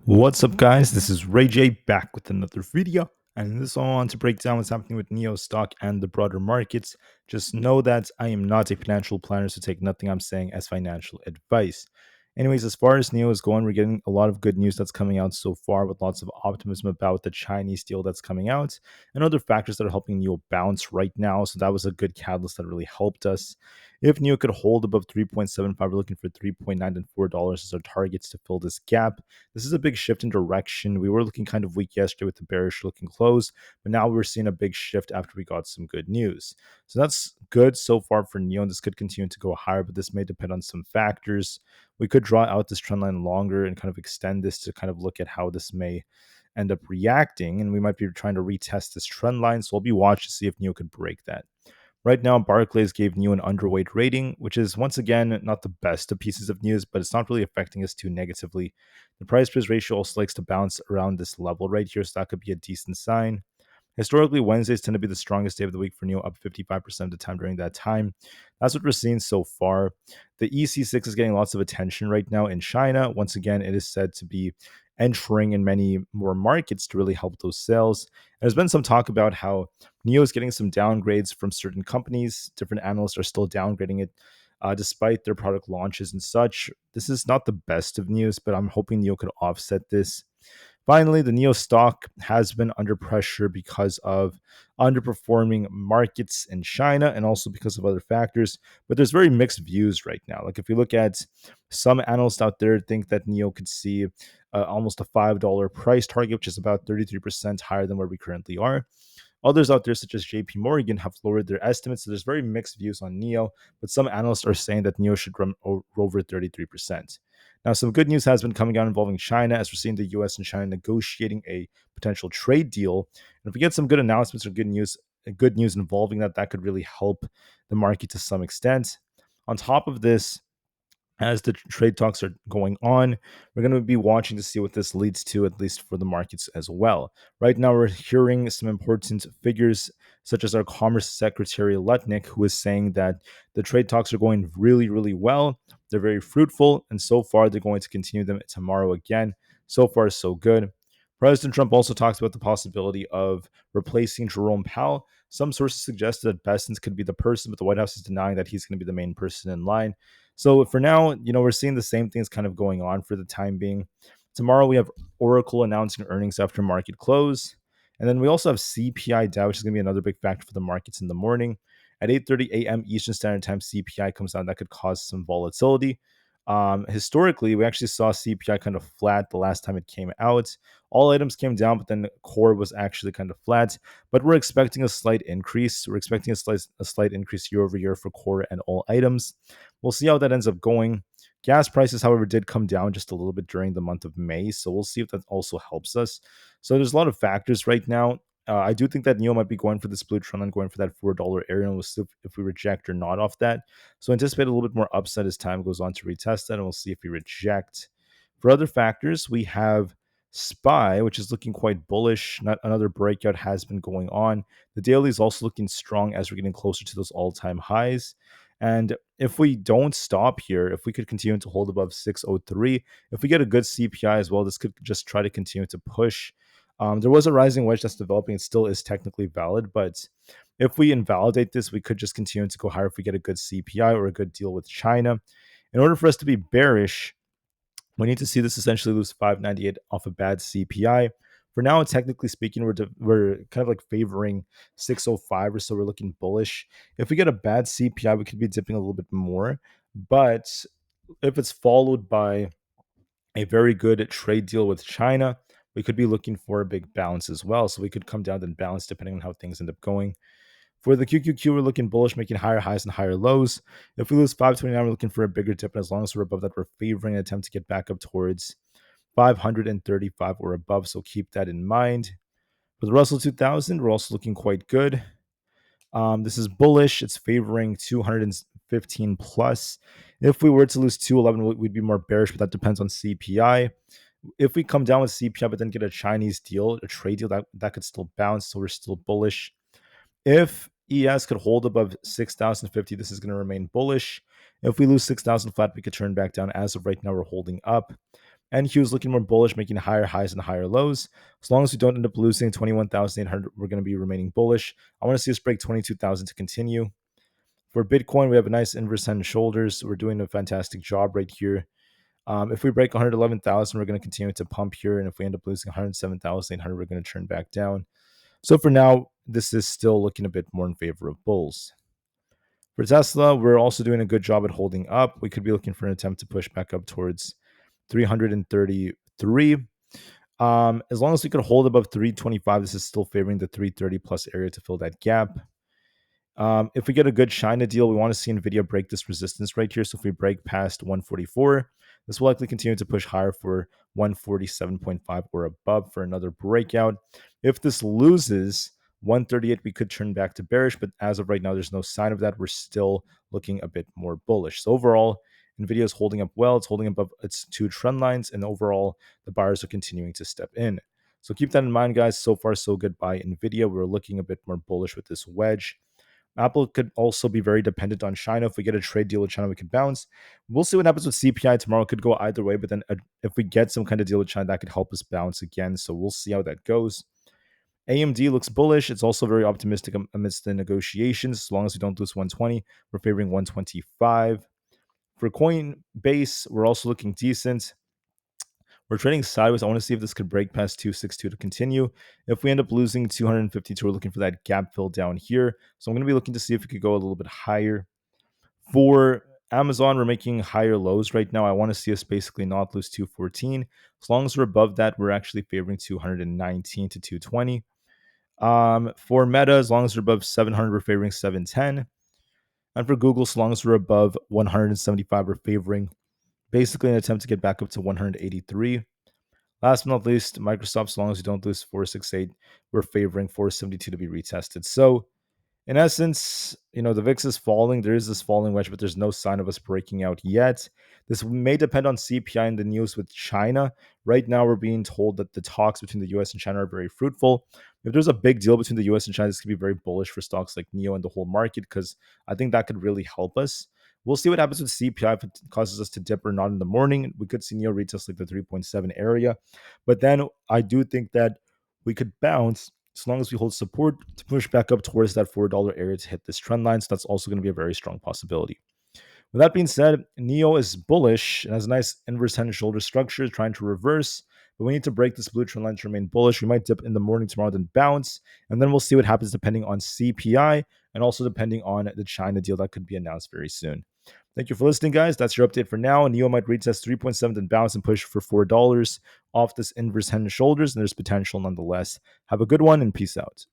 What's up, guys? This is Rey-Jay back with another video. And in this one, I want to break down what's happening with NIO stock and the broader markets. Just know that I am not a financial planner, so take nothing I'm saying as financial advice. Anyways, as far as NIO is going, we're getting a lot of good news that's coming out so far with lots of optimism about the Chinese deal that's coming out and other factors that are helping NIO bounce right now. So that was a good catalyst that really helped us. If NIO could hold above 3.75, we're looking for 3.9 and $4 as our targets to fill this gap. This is a big shift in direction. We were looking kind of weak yesterday with the bearish looking close, but now we're seeing a big shift after we got some good news. So that's good so far for NIO. This could continue to go higher, but this may depend on some factors. We could draw out this trend line longer and kind of extend this to kind of look at how this may end up reacting. And we might be trying to retest this trend line. So we'll be watching to see if NIO could break that. Right now, Barclays gave NIO an underweight rating, which is once again not the best of pieces of news, but it's not really affecting us too negatively. The price price ratio also likes to bounce around this level right here, so that could be a decent sign. Historically, Wednesdays tend to be the strongest day of the week for NIO, up 55% of the time during that time. That's what we're seeing so far. The EC6 is getting lots of attention right now in China. Once again, it is said to be entering in many more markets to really help those sales. And there's been some talk about how NIO is getting some downgrades from certain companies. Different analysts are still downgrading it. Despite their product launches and such. This is not the best of news, but I'm hoping NIO could offset this. Finally, the NIO stock has been under pressure because of underperforming markets in China and also because of other factors. But there's very mixed views right now. Like if you look at some analysts out there think that NIO could see almost a $5 price target, which is about 33% higher than where we currently are. Others out there, such as JP Morgan, have lowered their estimates. So there's very mixed views on NIO, but some analysts are saying that NIO should run over 33%. Now, some good news has been coming out involving China, as we're seeing the US and China negotiating a potential trade deal. And if we get some good announcements or good news involving that, that could really help the market to some extent. On top of this, as the trade talks are going on, we're going to be watching to see what this leads to, at least for the markets as well. Right now, we're hearing some important figures, such as our Commerce Secretary Lutnick, who is saying that the trade talks are going really, really well. They're very fruitful, and so far, they're going to continue them tomorrow again. So far, so good. President Trump also talks about the possibility of replacing Jerome Powell. Some sources suggest that Bessens could be the person, but the White House is denying that he's going to be the main person in line. So for now, we're seeing the same things kind of going on for the time being. Tomorrow we have Oracle announcing earnings after market close. And then we also have CPI data, which is going to be another big factor for the markets in the morning. At 8:30 a.m. Eastern Standard Time, CPI comes out. That could cause some volatility. Historically, we actually saw CPI kind of flat the last time it came out. All items came down, but then core was actually kind of flat. But we're expecting a slight increase. We're expecting a slight increase year over year for core and all items. We'll see how that ends up going. Gas prices, however, did come down just a little bit during the month of May. So we'll see if that also helps us. So there's a lot of factors right now. I do think that NIO might be going for this blue trend and going for that $4 area, and we'll see if we reject or not off that. So anticipate a little bit more upside as time goes on to retest that, and we'll see if we reject. For other factors, we have SPY, which is looking quite bullish. Not another breakout has been going on. The daily is also looking strong as we're getting closer to those all-time highs. And if we don't stop here, if we could continue to hold above 603, if we get a good CPI as well, this could just try to continue to push. There was a rising wedge that's developing. It still is technically valid, but if we invalidate this, we could just continue to go higher if we get a good CPI or a good deal with China. In order for us to be bearish, we need to see this essentially lose 598 off a bad CPI. For now, technically speaking, we're kind of like favoring 605 or so. We're looking bullish. If we get a bad CPI, we could be dipping a little bit more. But if it's followed by a very good trade deal with China, we could be looking for a big bounce as well. So we could come down and bounce depending on how things end up going. For the QQQ, we're looking bullish, making higher highs and higher lows. If we lose 529, we're looking for a bigger dip. And as long as we're above that, we're favoring an attempt to get back up towards 535 or above. So keep that in mind. For the Russell 2000, we're also looking quite good. This is bullish. It's favoring 215 plus. If we were to lose 211, we'd be more bearish, but that depends on CPI. If we come down with CPI, but then get a Chinese deal, a trade deal, that could still bounce. So we're still bullish. If ES could hold above 6,050, this is going to remain bullish. If we lose 6,000 flat, we could turn back down. As of right now, we're holding up. NQ is looking more bullish, making higher highs and higher lows. As long as we don't end up losing 21,800, we're going to be remaining bullish. I want to see us break 22,000 to continue. For Bitcoin, we have a nice inverse head and shoulders. We're doing a fantastic job right here. If we break 111,000, we're going to continue to pump here. And if we end up losing 107,800, we're going to turn back down. So for now, this is still looking a bit more in favor of bulls. For Tesla, we're also doing a good job at holding up. We could be looking for an attempt to push back up towards 333. As long as we could hold above 325, this is still favoring the 330 plus area to fill that gap. If we get a good China deal, we want to see Nvidia break this resistance right here. So if we break past 144, this will likely continue to push higher for 147.5 or above for another breakout. If this loses 138, we could turn back to bearish, but as of right now, there's no sign of that. We're still looking a bit more bullish. So overall, Nvidia is holding up well. It's holding above its two trend lines, and overall, the buyers are continuing to step in. So keep that in mind, guys. So far, so good by Nvidia. We're looking a bit more bullish with this wedge. Aapl could also be very dependent on China. If we get a trade deal with China, we could bounce. We'll see what happens with CPI tomorrow. It could go either way, but then if we get some kind of deal with China, that could help us bounce again. So we'll see how that goes. AMD looks bullish. It's also very optimistic amidst the negotiations. As long as we don't lose 120, we're favoring 125. For Coinbase, we're also looking decent. We're trading sideways. I want to see if this could break past 262 to continue. If we end up losing 252, we're looking for that gap fill down here. So I'm going to be looking to see if we could go a little bit higher. For Amazon, we're making higher lows right now. I want to see us basically not lose 214. As long as we're above that, we're actually favoring 219 to 220. For Meta, as long as we're above 700, we're favoring 710. And for Google, as long as we're above 175, we're favoring basically an attempt to get back up to 183. Last but not least, Microsoft, as long as you don't lose 468, we're favoring 472 to be retested. So in essence, the VIX is falling. There is this falling wedge, but there's no sign of us breaking out yet. This may depend on CPI and the news with China. Right now, we're being told that the talks between the US and China are very fruitful. If there's a big deal between the US and China, this could be very bullish for stocks like NIO and the whole market, because I think that could really help us. We'll see what happens with CPI, if it causes us to dip or not in the morning. We could see NIO retest like the 3.7 area. But then I do think that we could bounce as long as we hold support to push back up towards that $4 area to hit this trend line. So that's also going to be a very strong possibility. With that being said, NIO is bullish and has a nice inverse head and shoulder structure trying to reverse, but we need to break this blue trend line to remain bullish. We might dip in the morning tomorrow, then bounce, and then we'll see what happens depending on CPI and also depending on the China deal that could be announced very soon. Thank you for listening, guys. That's your update for now. NIO might retest 3.7 and bounce and push for $4 off this inverse head and shoulders, and there's potential nonetheless. Have a good one and peace out.